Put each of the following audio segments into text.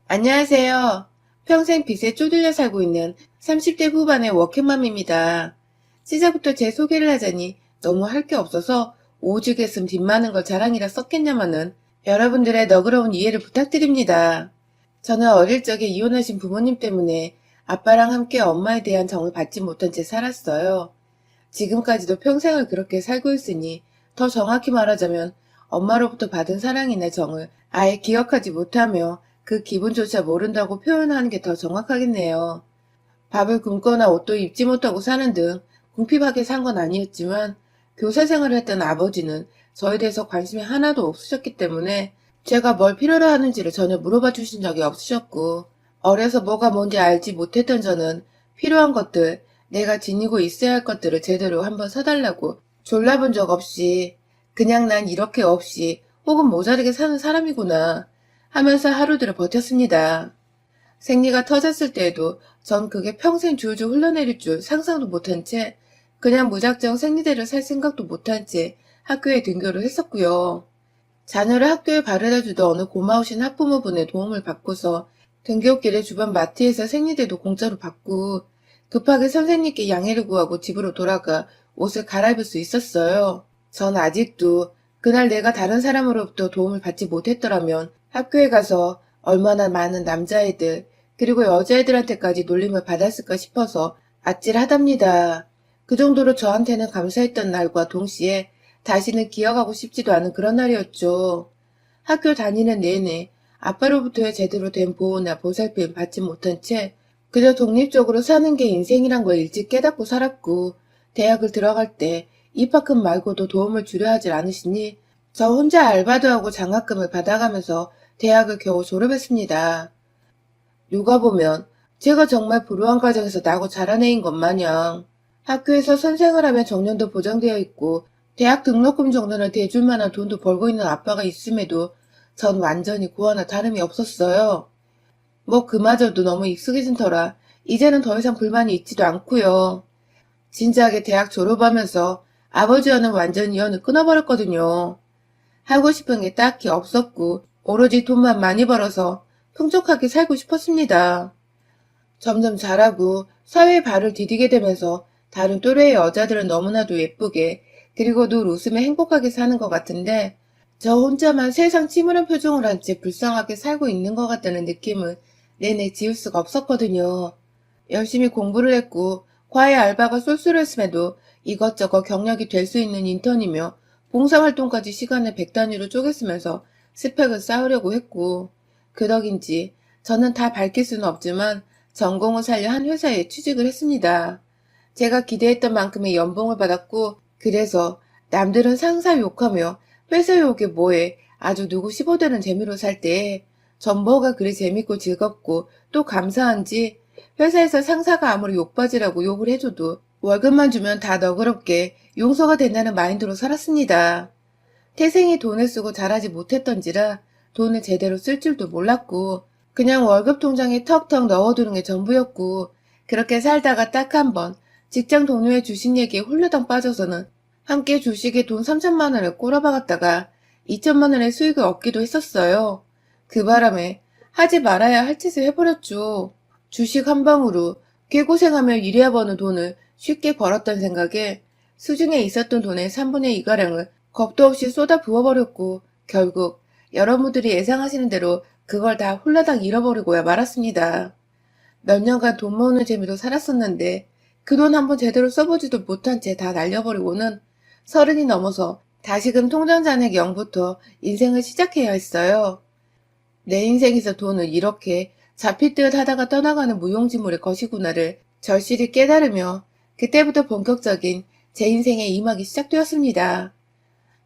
안녕하세요. 평생 빚에 쪼들려 살고 있는 30대 후반의 워킹맘입니다. 시작부터 제 소개를 하자니 너무 할 게 없어서 오죽했음 빚 많은 걸 자랑이라 썼겠냐마는 여러분들의 너그러운 이해를 부탁드립니다. 저는 어릴 적에 이혼하신 부모님 때문에 아빠랑 함께 엄마에 대한 정을 받지 못한 채 살았어요. 지금까지도 평생을 그렇게 살고 있으니 더 정확히 말하자면 엄마로부터 받은 사랑이나 정을 아예 기억하지 못하며 그 기분조차 모른다고 표현하는 게 더 정확하겠네요. 밥을 굶거나 옷도 입지 못하고 사는 등 궁핍하게 산 건 아니었지만 교사 생활을 했던 아버지는 저에 대해서 관심이 하나도 없으셨기 때문에 제가 뭘 필요로 하는지를 전혀 물어봐 주신 적이 없으셨고 어려서 뭐가 뭔지 알지 못했던 저는 필요한 것들, 내가 지니고 있어야 할 것들을 제대로 한번 사달라고 졸라본 적 없이 그냥 난 이렇게 없이 혹은 모자르게 사는 사람이구나 하면서 하루들을 버텼습니다. 생리가 터졌을 때에도 전 그게 평생 줄줄 흘러내릴 줄 상상도 못한 채 그냥 무작정 생리대를 살 생각도 못한 채 학교에 등교를 했었고요. 자녀를 학교에 바래다 주던 어느 고마우신 학부모분의 도움을 받고서 등교길에 주변 마트에서 생리대도 공짜로 받고 급하게 선생님께 양해를 구하고 집으로 돌아가 옷을 갈아입을 수 있었어요. 전 아직도 그날 내가 다른 사람으로부터 도움을 받지 못했더라면 학교에 가서 얼마나 많은 남자애들 그리고 여자애들한테까지 놀림을 받았을까 싶어서 아찔하답니다. 그 정도로 저한테는 감사했던 날과 동시에 다시는 기억하고 싶지도 않은 그런 날이었죠. 학교 다니는 내내 아빠로부터의 제대로 된 보호나 보살핌 받지 못한 채 그저 독립적으로 사는 게 인생이란 걸 일찍 깨닫고 살았고 대학을 들어갈 때 입학금 말고도 도움을 주려 하질 않으시니 저 혼자 알바도 하고 장학금을 받아가면서 대학을 겨우 졸업했습니다. 누가 보면 제가 정말 불우한 가정에서 나고 자란 애인 것 마냥 학교에서 선생을 하면 정년도 보장되어 있고 대학 등록금 정도는 대줄 만한 돈도 벌고 있는 아빠가 있음에도 전 완전히 고아나 다름이 없었어요. 뭐 그마저도 너무 익숙해진 터라 이제는 더 이상 불만이 있지도 않고요. 진작에 대학 졸업하면서 아버지와는 완전히 연을 끊어버렸거든요. 하고 싶은 게 딱히 없었고 오로지 돈만 많이 벌어서 풍족하게 살고 싶었습니다. 점점 자라고 사회에 발을 디디게 되면서 다른 또래의 여자들은 너무나도 예쁘게 그리고 늘 웃으며 행복하게 사는 것 같은데 저 혼자만 세상 침울한 표정을 한 채 불쌍하게 살고 있는 것 같다는 느낌을 내내 지울 수가 없었거든요. 열심히 공부를 했고 과외 알바가 쏠쏠했음에도 이것저것 경력이 될 수 있는 인턴이며 봉사활동까지 시간을 100단위로 쪼갰으면서 스펙을 쌓으려고 했고 그 덕인지 저는 다 밝힐 수는 없지만 전공을 살려 한 회사에 취직을 했습니다. 제가 기대했던 만큼의 연봉을 받았고 그래서 남들은 상사 욕하며 회사 욕에 뭐해 아주 누구 15대는 재미로 살 때 전 뭐가 그리 재밌고 즐겁고 또 감사한지 회사에서 상사가 아무리 욕받이라고 욕을 해줘도 월급만 주면 다 너그럽게 용서가 된다는 마인드로 살았습니다. 태생이 돈을 쓰고 잘하지 못했던지라 돈을 제대로 쓸 줄도 몰랐고 그냥 월급 통장에 턱턱 넣어두는 게 전부였고 그렇게 살다가 딱 한 번 직장 동료의 주식 얘기에 홀려덩 빠져서는 함께 주식에 돈 3천만 원을 꼬라박았다가 2천만 원의 수익을 얻기도 했었어요. 그 바람에 하지 말아야 할 짓을 해버렸죠. 주식 한 방으로 개고생하며 일해야 버는 돈을 쉽게 벌었던 생각에 수중에 있었던 돈의 3분의 2가량을 겁도 없이 쏟아 부어버렸고 결국 여러분들이 예상하시는 대로 그걸 다 홀라당 잃어버리고야 말았습니다. 몇 년간 돈 모으는 재미로 살았었는데 그 돈 한번 제대로 써보지도 못한 채 다 날려버리고는 30이 넘어서 다시금 통장 잔액 0부터 인생을 시작해야 했어요. 내 인생에서 돈을 이렇게 잡힐 듯 하다가 떠나가는 무용지물의 것이구나를 절실히 깨달으며 그때부터 본격적인 제 인생의 이막이 시작되었습니다.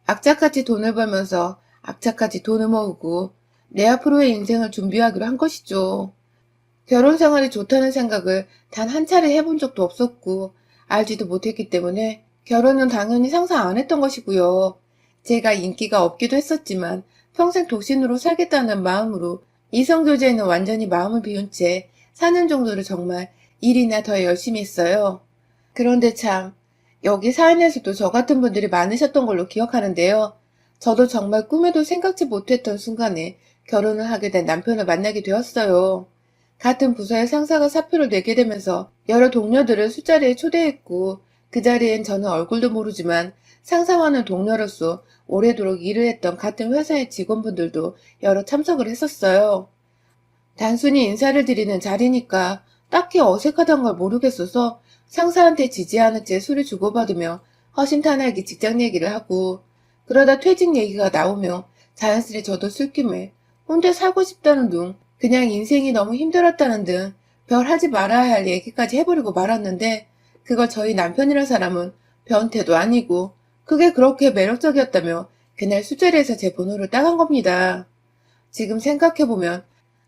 악착같이 돈을 벌면서 악착같이 돈을 모으고 내 앞으로의 인생을 준비하기로 한 것이죠. 결혼 생활이 좋다는 생각을 단 한 차례 해본 적도 없었고 알지도 못했기 때문에 결혼은 당연히 상상 안 했던 것이고요. 제가 인기가 없기도 했었지만 평생 독신으로 살겠다는 마음으로 이성교제에는 완전히 마음을 비운 채 사는 정도를 정말 일이나 더 열심히 했어요. 그런데 참 여기 사연에서도 저 같은 분들이 많으셨던 걸로 기억하는데요. 저도 정말 꿈에도 생각지 못했던 순간에 결혼을 하게 된 남편을 만나게 되었어요. 같은 부서의 상사가 사표를 내게 되면서 여러 동료들을 술자리에 초대했고 그 자리엔 저는 얼굴도 모르지만 상사와는 동료로서 오래도록 일을 했던 같은 회사의 직원분들도 여러 참석을 했었어요. 단순히 인사를 드리는 자리니까 딱히 어색하단 걸 모르겠어서 상사한테 지지하는 채 술을 주고받으며 허심탄회하게 직장 얘기를 하고 그러다 퇴직 얘기가 나오며 자연스레 저도 술김에 혼자 살고 싶다는 둥 그냥 인생이 너무 힘들었다는 등 별 하지 말아야 할 얘기까지 해버리고 말았는데 그걸 저희 남편이란 사람은 변태도 아니고 그게 그렇게 매력적이었다며 그날 술자리에서 제 번호를 따간 겁니다. 지금 생각해보면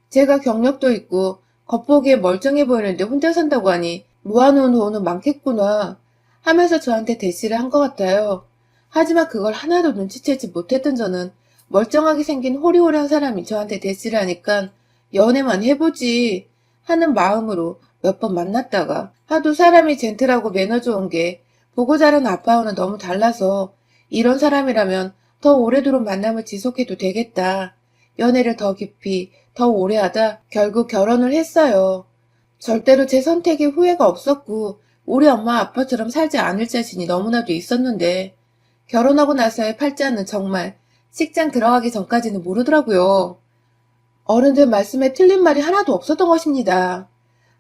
제가 경력도 있고 겉보기에 멀쩡해 보이는데 혼자 산다고 하니 모아놓은 돈은 많겠구나 하면서 저한테 대시를 한 것 같아요. 하지만 그걸 하나도 눈치채지 못했던 저는 멀쩡하게 생긴 호리호리한 사람이 저한테 대시를 하니까 연애만 해보지 하는 마음으로 몇 번 만났다가 하도 사람이 젠틀하고 매너 좋은 게 보고 자란 아빠와는 너무 달라서 이런 사람이라면 더 오래도록 만남을 지속해도 되겠다. 연애를 더 깊이 더 오래 하다 결국 결혼을 했어요. 절대로 제 선택에 후회가 없었고 우리 엄마 아빠처럼 살지 않을 자신이 너무나도 있었는데 결혼하고 나서의 팔자는 정말 식장 들어가기 전까지는 모르더라고요. 어른들 말씀에 틀린 말이 하나도 없었던 것입니다.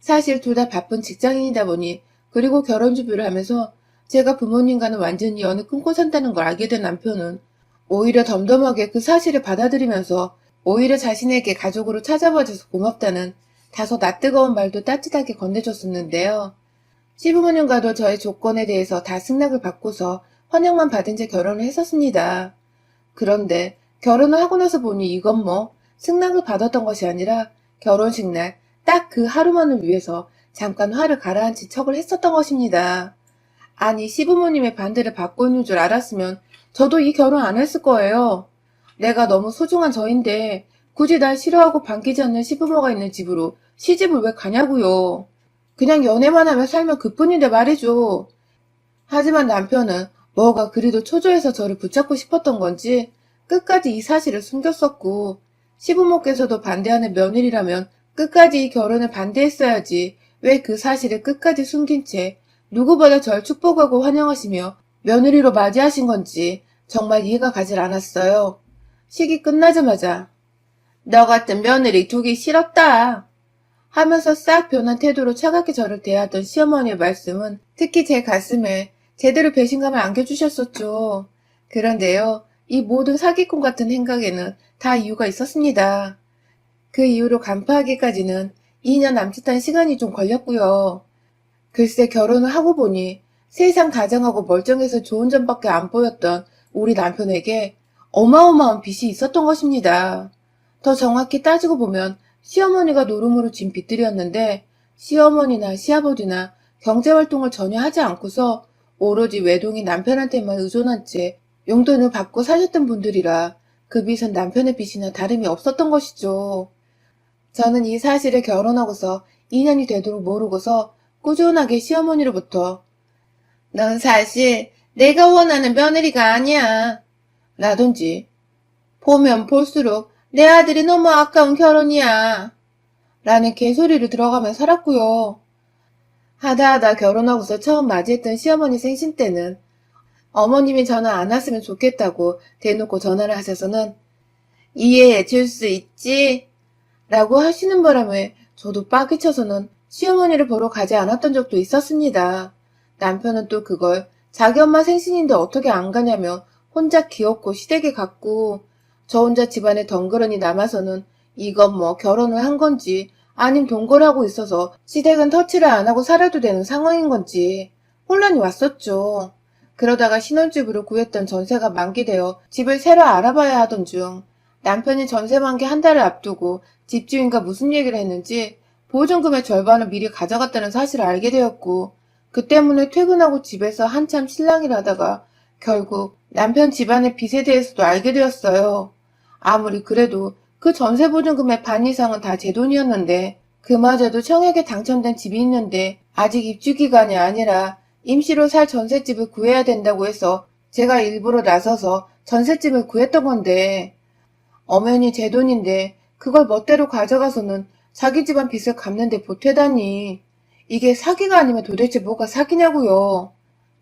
사실 둘 다 바쁜 직장인이다 보니 그리고 결혼 준비를 하면서 제가 부모님과는 완전히 연을 끊고 산다는 걸 알게 된 남편은 오히려 덤덤하게 그 사실을 받아들이면서 오히려 자신에게 가족으로 찾아봐줘서 고맙다는 다소 낯뜨거운 말도 따뜻하게 건네줬었는데요. 시부모님과도 저의 조건에 대해서 다 승낙을 받고서 환영만 받은 채 결혼을 했었습니다. 그런데 결혼을 하고 나서 보니 이건 뭐 승낙을 받았던 것이 아니라 결혼식 날 딱 그 하루만을 위해서 잠깐 화를 가라앉힌 척을 했었던 것입니다. 아니 시부모님의 반대를 받고 있는 줄 알았으면 저도 이 결혼 안 했을 거예요. 내가 너무 소중한 저인데 굳이 날 싫어하고 반기지 않는 시부모가 있는 집으로 시집을 왜 가냐고요. 그냥 연애만 하며 살면 그뿐인데 말이죠. 하지만 남편은 뭐가 그리도 초조해서 저를 붙잡고 싶었던 건지 끝까지 이 사실을 숨겼었고 시부모께서도 반대하는 며느리라면 끝까지 이 결혼을 반대했어야지 왜 그 사실을 끝까지 숨긴 채 누구보다 절 축복하고 환영하시며 며느리로 맞이하신 건지 정말 이해가 가질 않았어요. 식이 끝나자마자 너 같은 며느리 두기 싫었다 하면서 싹 변한 태도로 차갑게 저를 대하던 시어머니의 말씀은 특히 제 가슴에 제대로 배신감을 안겨주셨었죠. 그런데요, 이 모든 사기꾼 같은 행각에는 다 이유가 있었습니다. 그 이후로 간파하기까지는 2년 남짓한 시간이 좀 걸렸고요. 글쎄 결혼을 하고 보니 세상 다정하고 멀쩡해서 좋은 점밖에 안 보였던 우리 남편에게 어마어마한 빚이 있었던 것입니다. 더 정확히 따지고 보면 시어머니가 노름으로 진 빚들이었는데 시어머니나 시아버지나 경제활동을 전혀 하지 않고서 오로지 외동인 남편한테만 의존한 채 용돈을 받고 사셨던 분들이라 그 빚은 남편의 빚이나 다름이 없었던 것이죠. 저는 이 사실을 결혼하고서 2년이 되도록 모르고서 꾸준하게 시어머니로부터 넌 사실 내가 원하는 며느리가 아니야 라든지 보면 볼수록 내 아들이 너무 아까운 결혼이야 라는 개소리를 들어가며 살았고요. 하다하다 결혼하고서 처음 맞이했던 시어머니 생신 때는 어머님이 전화 안 왔으면 좋겠다고 대놓고 전화를 하셔서는 이해해 줄 수 있지? 라고 하시는 바람에 저도 빡이 쳐서는 시어머니를 보러 가지 않았던 적도 있었습니다. 남편은 또 그걸 자기 엄마 생신인데 어떻게 안 가냐며 혼자 귀엽고 시댁에 갔고 저 혼자 집안에 덩그러니 남아서는 이건 뭐 결혼을 한 건지 아님 동거를 하고 있어서 시댁은 터치를 안 하고 살아도 되는 상황인 건지 혼란이 왔었죠. 그러다가 신혼집으로 구했던 전세가 만기되어 집을 새로 알아봐야 하던 중 남편이 전세 만기 한 달을 앞두고 집주인과 무슨 얘기를 했는지 보증금의 절반을 미리 가져갔다는 사실을 알게 되었고 그 때문에 퇴근하고 집에서 한참 실랑이를 하다가 결국 남편 집안의 빚에 대해서도 알게 되었어요. 아무리 그래도 그 전세 보증금의 반 이상은 다 제 돈이었는데 그마저도 청약에 당첨된 집이 있는데 아직 입주기간이 아니라 임시로 살 전셋집을 구해야 된다고 해서 제가 일부러 나서서 전셋집을 구했던 건데 엄연히 제 돈인데 그걸 멋대로 가져가서는 자기 집안 빚을 갚는데 보태다니. 이게 사기가 아니면 도대체 뭐가 사기냐고요.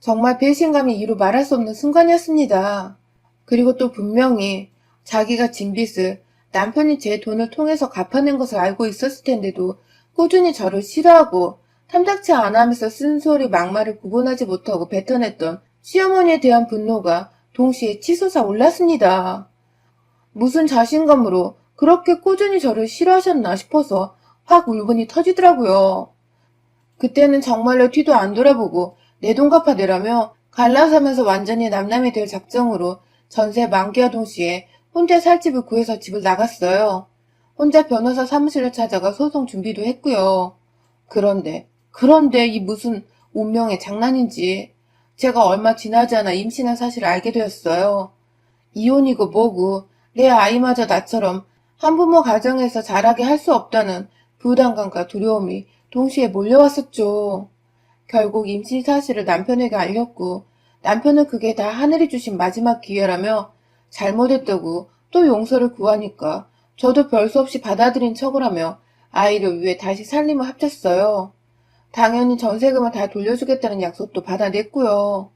정말 배신감이 이루 말할 수 없는 순간이었습니다. 그리고 또 분명히 자기가 진 빚을 남편이 제 돈을 통해서 갚아낸 것을 알고 있었을 텐데도 꾸준히 저를 싫어하고 탐탁치 않아 하면서 쓴소리 막말을 구분하지 못하고 뱉어냈던 시어머니에 대한 분노가 동시에 치솟아 올랐습니다. 무슨 자신감으로 그렇게 꾸준히 저를 싫어하셨나 싶어서 확 울분이 터지더라고요. 그때는 정말로 뒤도 안 돌아보고 내 돈 갚아내라며 갈라서면서 완전히 남남이 될 작정으로 전세 만기와 동시에 혼자 살 집을 구해서 집을 나갔어요. 혼자 변호사 사무실을 찾아가 소송 준비도 했고요. 그런데 이 무슨 운명의 장난인지 제가 얼마 지나지 않아 임신한 사실을 알게 되었어요. 이혼이고 뭐고 내 아이마저 나처럼 한부모 가정에서 자라게 할 수 없다는 부담감과 두려움이 동시에 몰려왔었죠. 결국 임신 사실을 남편에게 알렸고 남편은 그게 다 하늘이 주신 마지막 기회라며 잘못했다고 또 용서를 구하니까 저도 별 수 없이 받아들인 척을 하며 아이를 위해 다시 살림을 합쳤어요. 당연히 전세금을 다 돌려주겠다는 약속도 받아냈고요.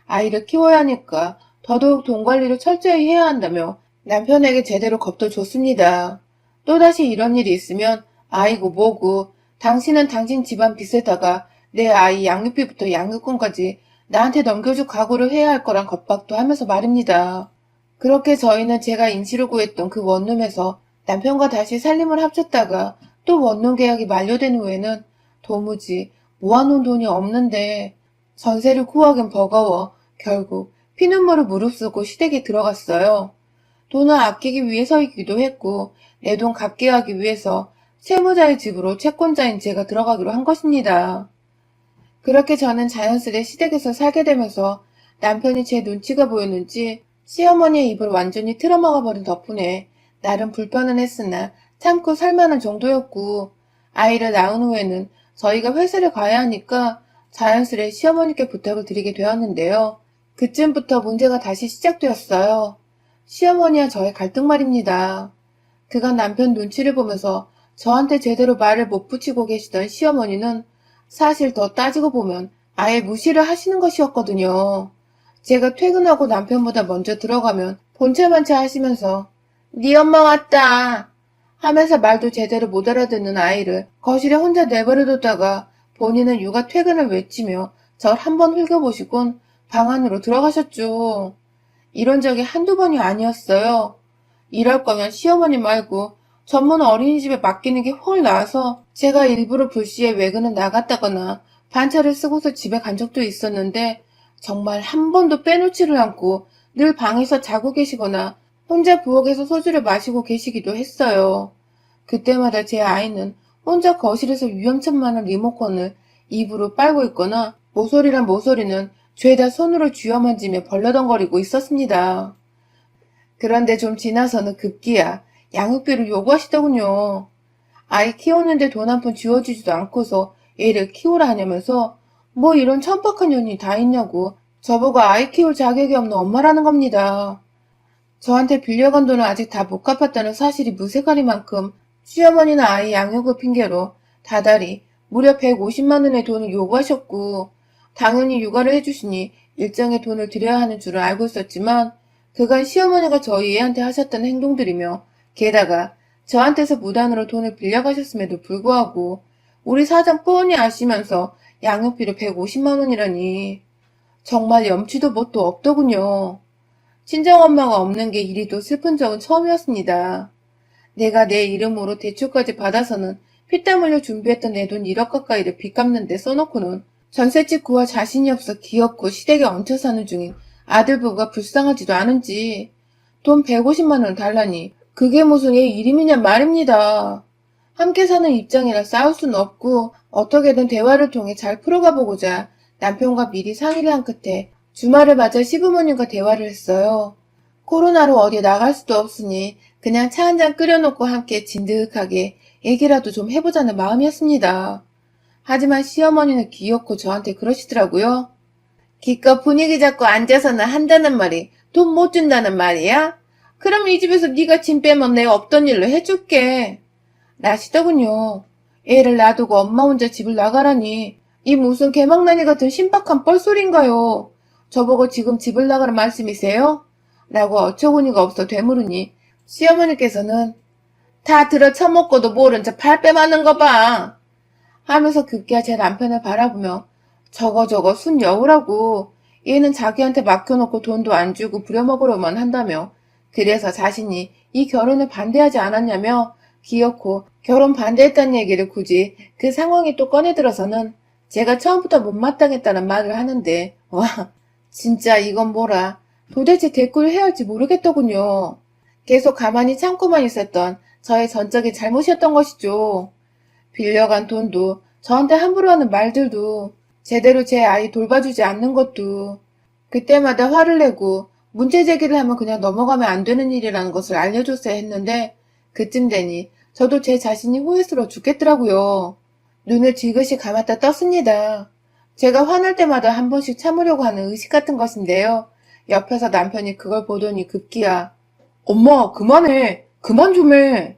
아이를 키워야 하니까 더더욱 돈 관리를 철저히 해야 한다며 남편에게 제대로 겁도 줬습니다. 또다시 이런 일이 있으면 아이고 뭐고 당신은 당신 집안 빚에다가 내 아이 양육비부터 양육권까지 나한테 넘겨줄 각오를 해야 할 거란 겁박도 하면서 말입니다. 그렇게 저희는 제가 인치를 구했던 그 원룸에서 남편과 다시 살림을 합쳤다가 또 원룸 계약이 만료된 후에는 도무지 모아놓은 돈이 없는데 전세를 구하긴 버거워 결국 피눈물을 무릅쓰고 시댁에 들어갔어요. 돈을 아끼기 위해서이기도 했고 내 돈 갚게 하기 위해서 채무자의 집으로 채권자인 제가 들어가기로 한 것입니다. 그렇게 저는 자연스레 시댁에서 살게 되면서 남편이 제 눈치가 보였는지 시어머니의 입을 완전히 틀어막아 버린 덕분에 나름 불편은 했으나 참고 살만한 정도였고 아이를 낳은 후에는 저희가 회사를 가야 하니까 자연스레 시어머니께 부탁을 드리게 되었는데요. 그쯤부터 문제가 다시 시작되었어요. 시어머니와 저의 갈등 말입니다. 그간 남편 눈치를 보면서 저한테 제대로 말을 못 붙이고 계시던 시어머니는 사실 더 따지고 보면 아예 무시를 하시는 것이었거든요. 제가 퇴근하고 남편보다 먼저 들어가면 본체만체 하시면서 네 엄마 왔다 하면서 말도 제대로 못 알아듣는 아이를 거실에 혼자 내버려뒀다가 본인은 육아 퇴근을 외치며 절 한번 흘겨보시곤 방 안으로 들어가셨죠. 이런 적이 한두 번이 아니었어요. 이럴 거면 시어머니 말고 전문 어린이집에 맡기는 게 훨 나아서 제가 일부러 불시에 외근을 나갔다거나 반차를 쓰고서 집에 간 적도 있었는데 정말 한 번도 빼놓지를 않고 늘 방에서 자고 계시거나 혼자 부엌에서 소주를 마시고 계시기도 했어요. 그때마다 제 아이는 혼자 거실에서 위험천만한 리모컨을 입으로 빨고 있거나 모서리란 모서리는 죄다 손으로 쥐어만지며 벌러덩거리고 있었습니다. 그런데 좀 지나서는 급기야 양육비를 요구하시더군요. 아이 키우는데 돈 한 푼 쥐어주지도 않고서 애를 키우라 하냐면서 뭐 이런 천박한 년이 다 있냐고 저보고 아이 키울 자격이 없는 엄마라는 겁니다. 저한테 빌려간 돈을 아직 다 못 갚았다는 사실이 무색하리만큼 시어머니나 아이 양육을 핑계로 다달이 무려 150만 원의 돈을 요구하셨고 당연히 육아를 해주시니 일정의 돈을 드려야 하는 줄은 알고 있었지만 그간 시어머니가 저희 애한테 하셨던 행동들이며 게다가 저한테서 무단으로 돈을 빌려가셨음에도 불구하고 우리 사정 뻔히 아시면서 양육비를 150만 원이라니 정말 염치도 뭣도 없더군요. 친정엄마가 없는 게 이리도 슬픈 적은 처음이었습니다. 내가 내 이름으로 대출까지 받아서는 피땀 흘려 준비했던 내 돈 1억 가까이를 빚 갚는데 써놓고는 전셋집 구할 자신이 없어 기어코 시댁에 얹혀 사는 중인 아들부부가 불쌍하지도 않은지 돈 150만 원 달라니 그게 무슨 얘 이름이냐 말입니다. 함께 사는 입장이라 싸울 수는 없고 어떻게든 대화를 통해 잘 풀어가 보고자 남편과 미리 상의를 한 끝에 주말을 맞아 시부모님과 대화를 했어요. 코로나로 어디 나갈 수도 없으니 그냥 차 한 잔 끓여놓고 함께 진득하게 얘기라도 좀 해보자는 마음이었습니다. 하지만 시어머니는 귀엽고 저한테 그러시더라고요. 기껏 분위기 잡고 앉아서는 한다는 말이 돈 못 준다는 말이야? 그럼 이 집에서 네가 짐 빼면 내가 없던 일로 해줄게. 라시더군요. 애를 놔두고 엄마 혼자 집을 나가라니. 이 무슨 개망나니 같은 신박한 뻘소리인가요? 저보고 지금 집을 나가란 말씀이세요? 라고 어처구니가 없어 되물으니 시어머니께서는 다 들어 처먹고도 모른 척 팔 빼맞는 거 봐. 하면서 급기야 제 남편을 바라보며 저거 순 여우라고. 얘는 자기한테 맡겨놓고 돈도 안 주고 부려먹으려만 한다며. 그래서 자신이 이 결혼을 반대하지 않았냐며 기어코 결혼 반대했다는 얘기를 굳이 그 상황에 또 꺼내들어서는 제가 처음부터 못마땅했다는 말을 하는데 와 진짜 이건 뭐라 도대체 대꾸를 해야 할지 모르겠더군요. 계속 가만히 참고만 있었던 저의 전적인 잘못이었던 것이죠. 빌려간 돈도 저한테 함부로 하는 말들도 제대로 제 아이 돌봐주지 않는 것도 그때마다 화를 내고 문제 제기를 하면 그냥 넘어가면 안 되는 일이라는 것을 알려줬어야 했는데 그쯤 되니 저도 제 자신이 후회스러워 죽겠더라고요. 눈을 지그시 감았다 떴습니다. 제가 화날 때마다 한 번씩 참으려고 하는 의식 같은 것인데요. 옆에서 남편이 그걸 보더니 급기야 엄마 그만해 그만 좀 해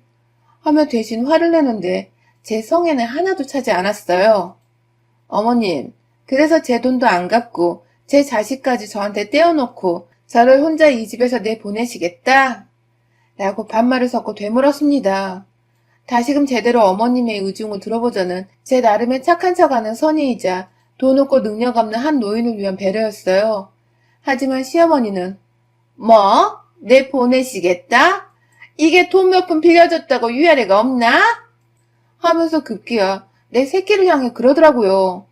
하며 대신 화를 내는데 제 성에는 하나도 차지 않았어요. 어머님, 그래서 제 돈도 안 갚고 제 자식까지 저한테 떼어놓고 저를 혼자 이 집에서 내보내시겠다? 라고 반말을 섞고 되물었습니다. 다시금 제대로 어머님의 의중을 들어보자는 제 나름의 착한 척하는 선의이자 돈 없고 능력 없는 한 노인을 위한 배려였어요. 하지만 시어머니는 뭐? 내보내시겠다? 이게 돈 몇 푼 빌려줬다고 위아래가 없나? 하면서 급기야 내 새끼를 향해 그러더라고요.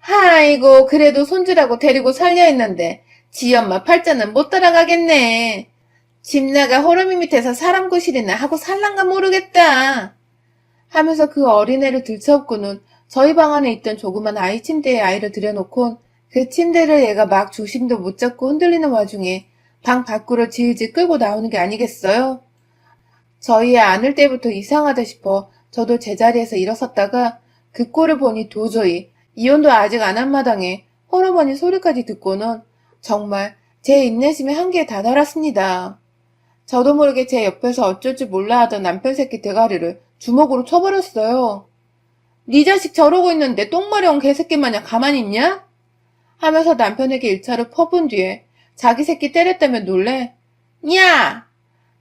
아이고 그래도 손주라고 데리고 살려 했는데 지 엄마 팔자는 못 따라가겠네. 집 나가 호러미 밑에서 사람 구실이나 하고 살란가 모르겠다. 하면서 그 어린애를 들쳐업고는 저희 방 안에 있던 조그만 아이 침대에 아이를 들여놓곤 그 침대를 얘가 막 중심도 못 잡고 흔들리는 와중에 방 밖으로 질질 끌고 나오는 게 아니겠어요? 저희 애 안을 때부터 이상하다 싶어 저도 제자리에서 일어섰다가 그 꼴을 보니 도저히 이혼도 아직 안 한 마당에 홀어머니 소리까지 듣고는 정말 제 인내심의 한계에 다다랐습니다. 저도 모르게 제 옆에서 어쩔 줄 몰라 하던 남편 새끼 대가리를 주먹으로 쳐버렸어요. 네 자식 저러고 있는데 똥마려운 개새끼 마냥 가만히 있냐? 하면서 남편에게 1차로 퍼본 뒤에 자기 새끼 때렸다며 놀래 야!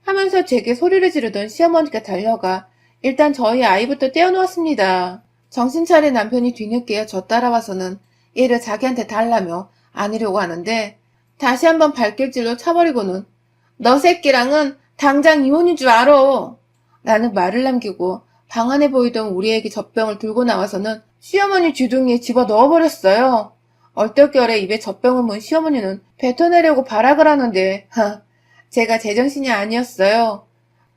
하면서 제게 소리를 지르던 시어머니가 달려가 일단 저희 아이부터 떼어놓았습니다. 정신 차린 남편이 뒤늦게 저 따라와서는 얘를 자기한테 달라며 안으려고 하는데 다시 한번 발길질로 차버리고는 너 새끼랑은 당장 이혼인 줄 알아 라는 말을 남기고 방 안에 보이던 우리에게 젖병을 들고 나와서는 시어머니 주둥이에 집어 넣어버렸어요. 얼떨결에 입에 젖병을 문 시어머니는 뱉어내려고 발악을 하는데 제가 제정신이 아니었어요.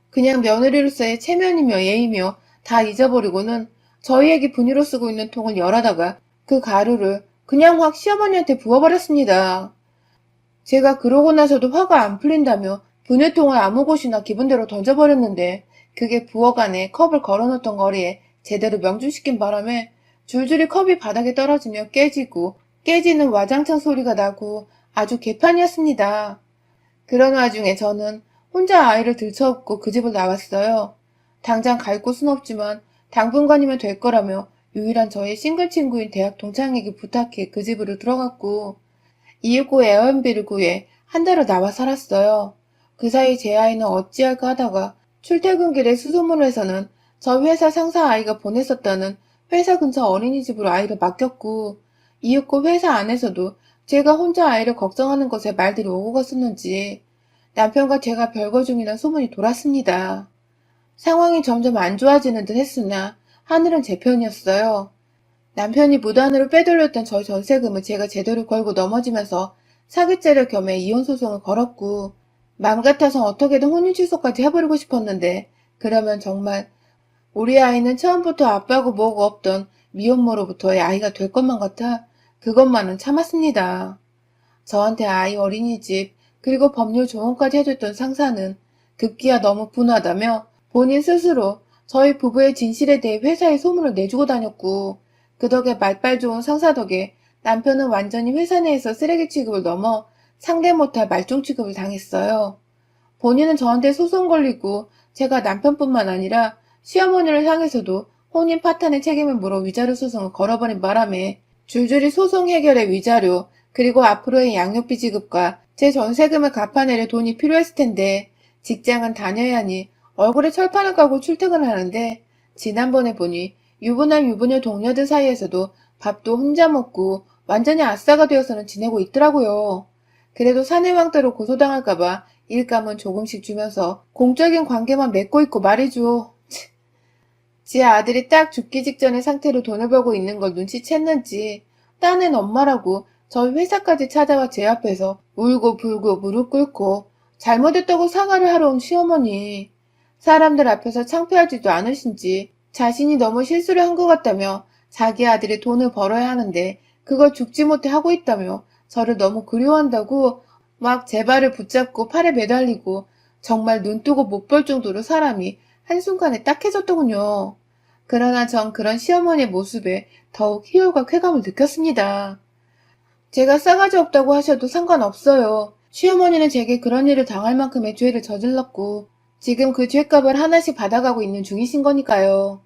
그냥 며느리로서의 체면이며 예의며 다 잊어버리고는 저희에게 분유로 쓰고 있는 통을 열어다가 그 가루를 그냥 확 시어머니한테 부어버렸습니다. 제가 그러고 나서도 화가 안 풀린다며 분유통을 아무 곳이나 기분대로 던져버렸는데 그게 부엌안에 컵을 걸어놓던 거리에 제대로 명중시킨 바람에 줄줄이 컵이 바닥에 떨어지며 깨지고 깨지는 와장창 소리가 나고 아주 개판이었습니다. 그런 와중에 저는 혼자 아이를 들쳐업고 그 집을 나왔어요. 당장 갈 곳은 없지만 당분간이면 될 거라며 유일한 저의 싱글 친구인 대학 동창에게 부탁해 그 집으로 들어갔고 이윽고 에어비를 구해 한 달을 나와 살았어요. 그 사이 제 아이는 어찌할까 하다가 출퇴근길에 수소문에서는 저 회사 상사 아이가 보냈었다는 회사 근처 어린이집으로 아이를 맡겼고 이윽고 회사 안에서도 제가 혼자 아이를 걱정하는 것에 말들이 오고 갔었는지 남편과 제가 별거 중이란 소문이 돌았습니다. 상황이 점점 안 좋아지는 듯 했으나 하늘은 제 편이었어요. 남편이 무단으로 빼돌렸던 저희 전세금을 제가 제대로 걸고 넘어지면서 사기죄를 겸해 이혼소송을 걸었고 맘 같아서 어떻게든 혼인 취소까지 해버리고 싶었는데 그러면 정말 우리 아이는 처음부터 아빠고 뭐고 없던 미혼모로부터의 아이가 될 것만 같아 그것만은 참았습니다. 저한테 아이 어린이집 그리고 법률 조언까지 해줬던 상사는 급기야 너무 분하다며 본인 스스로 저희 부부의 진실에 대해 회사에 소문을 내주고 다녔고 그 덕에 말빨 좋은 상사 덕에 남편은 완전히 회사 내에서 쓰레기 취급을 넘어 상대 못할 말종 취급을 당했어요. 본인은 저한테 소송 걸리고 제가 남편뿐만 아니라 시어머니를 향해서도 혼인 파탄의 책임을 물어 위자료 소송을 걸어버린 바람에 줄줄이 소송 해결의 위자료 그리고 앞으로의 양육비 지급과 제 전세금을 갚아내려 돈이 필요했을 텐데 직장은 다녀야 하니 얼굴에 철판을 깔고 출퇴근을 하는데 지난번에 보니 유부남 유부녀 동료들 사이에서도 밥도 혼자 먹고 완전히 아싸가 되어서는 지내고 있더라고요. 그래도 사내왕따로 고소당할까봐 일감은 조금씩 주면서 공적인 관계만 맺고 있고 말이죠. 지 아들이 딱 죽기 직전의 상태로 돈을 벌고 있는 걸 눈치챘는지 딴엔 엄마라고 저희 회사까지 찾아와 제 앞에서 울고 불고 무릎 꿇고 잘못했다고 사과를 하러 온 시어머니. 사람들 앞에서 창피하지도 않으신지 자신이 너무 실수를 한 것 같다며 자기 아들이 돈을 벌어야 하는데 그걸 죽지 못해 하고 있다며 저를 너무 그리워한다고 막 제 발을 붙잡고 팔에 매달리고 정말 눈 뜨고 못 볼 정도로 사람이 한순간에 딱해졌더군요. 그러나 전 그런 시어머니의 모습에 더욱 희열과 쾌감을 느꼈습니다. 제가 싸가지 없다고 하셔도 상관없어요. 시어머니는 제게 그런 일을 당할 만큼의 죄를 저질렀고 지금 그 죄값을 하나씩 받아가고 있는 중이신 거니까요.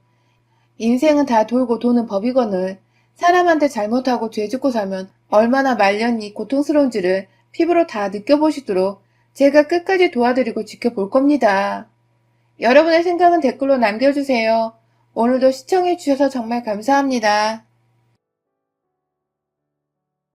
인생은 다 돌고 도는 법이거늘 사람한테 잘못하고 죄 짓고 살면 얼마나 말년이 고통스러운지를 피부로 다 느껴보시도록 제가 끝까지 도와드리고 지켜볼 겁니다. 여러분의 생각은 댓글로 남겨주세요. 오늘도 시청해주셔서 정말 감사합니다.